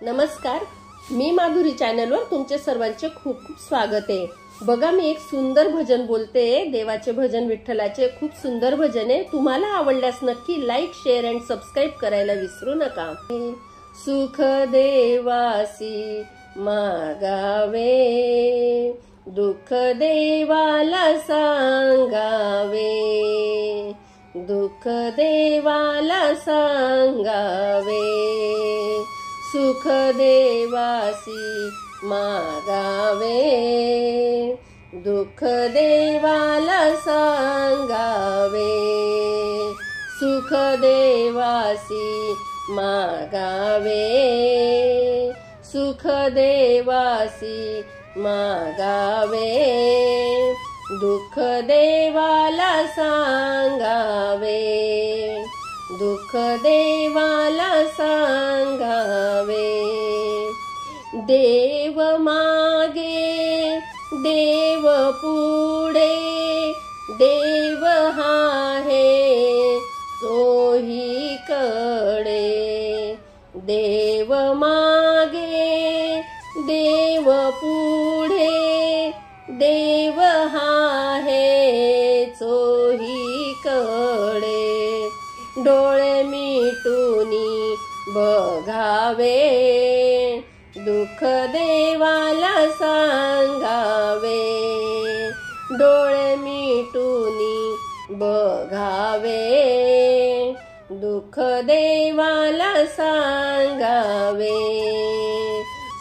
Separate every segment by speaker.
Speaker 1: नमस्कार, मी माधुरी चॅनलवर तुमचे सर्वांचे खूप खूप स्वागत आहे। बघा, मी एक सुंदर भजन बोलते। देवाचे भजन, विठ्ठलाचे खूप सुंदर भजन आहे। तुम्हाला आवडल्यास नक्की लाईक, शेअर अँड सबस्क्राइब करायला विसरू नका। सुख देवासी मागावे, दुःख देवाला सांगावे, दुःख देवाला सांगावे। सुख देवासी मागावे, दुःख देवाला सांगावे। सुख देवासी मागावे, सुख देवासी मागावे, दुःख देवाला सांगावे, दुःख देवाला सांगावे। देव मागे देव पुढे, देव आहे चोही कडे। देव मागे देव पुढे, देव आहे चोही कडे। डोळे मिटूनी बघावे, दुःख देवाला सांगावे। डोळे मिटूनी बघावे, दुःख देवाला सांगावे।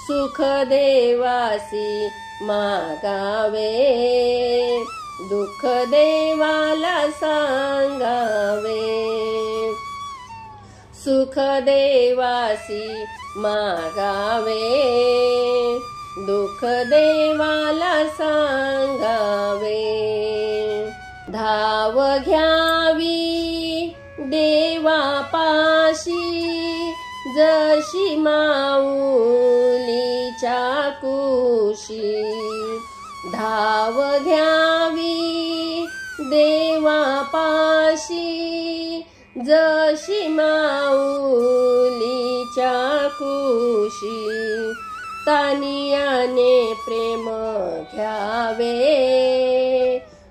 Speaker 1: सुख देवासी मागावे, दुःख देवाला सांगावे। सुख देवासी मागावे, दुःख देवाला सांगावे। धाव घ्यावी देवापाशी, जशी माऊलीच्या कुशी। धाव घ्यावी देवापाशी, जशी माऊलीच्या कुशी। तानियाने प्रेम घ्यावे,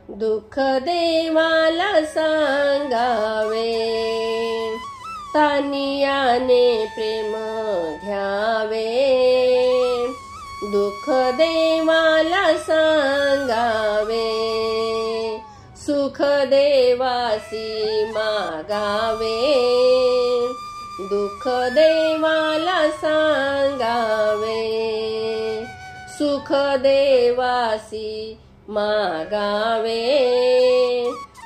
Speaker 1: दुःख देवाला सांगावे। तानियाने प्रेम घ्यावे, दुःख देवाला सांगावे। सुख देवासी मागावे, दुःख देवाला सांगावे। सुख देवासी मागावे,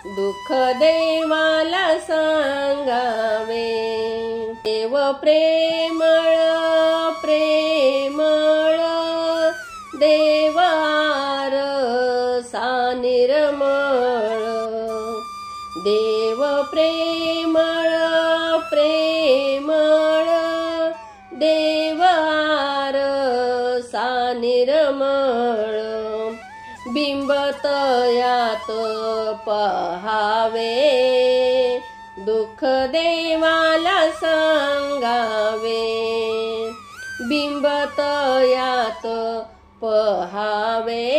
Speaker 1: दुःख देवाला सांगावे। देव प्रेमळ प्रेमळ, देव आरसा निर्मळ। देव प्रेमळ प्रेमळ, देव आरसा निर्मळ। बिंब तयात पहावे, दुःख देवाला सांगावे। बिंब तयात पहावे,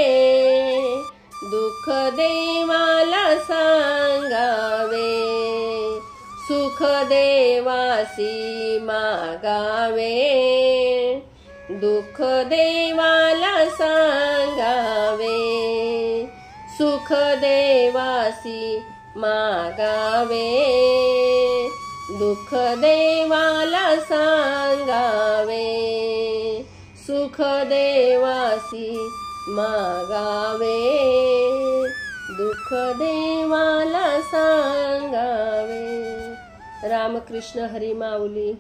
Speaker 1: दुःख देवाला सांगावे। सुख देवासी मागावे, दुःख देवाला सांगावे। सुख देवासी मागावे, दुःख देवाला सांगावे। सुख देवासी मागावे, दुःख देवाला सांगावे। रामकृष्ण हरी माऊली।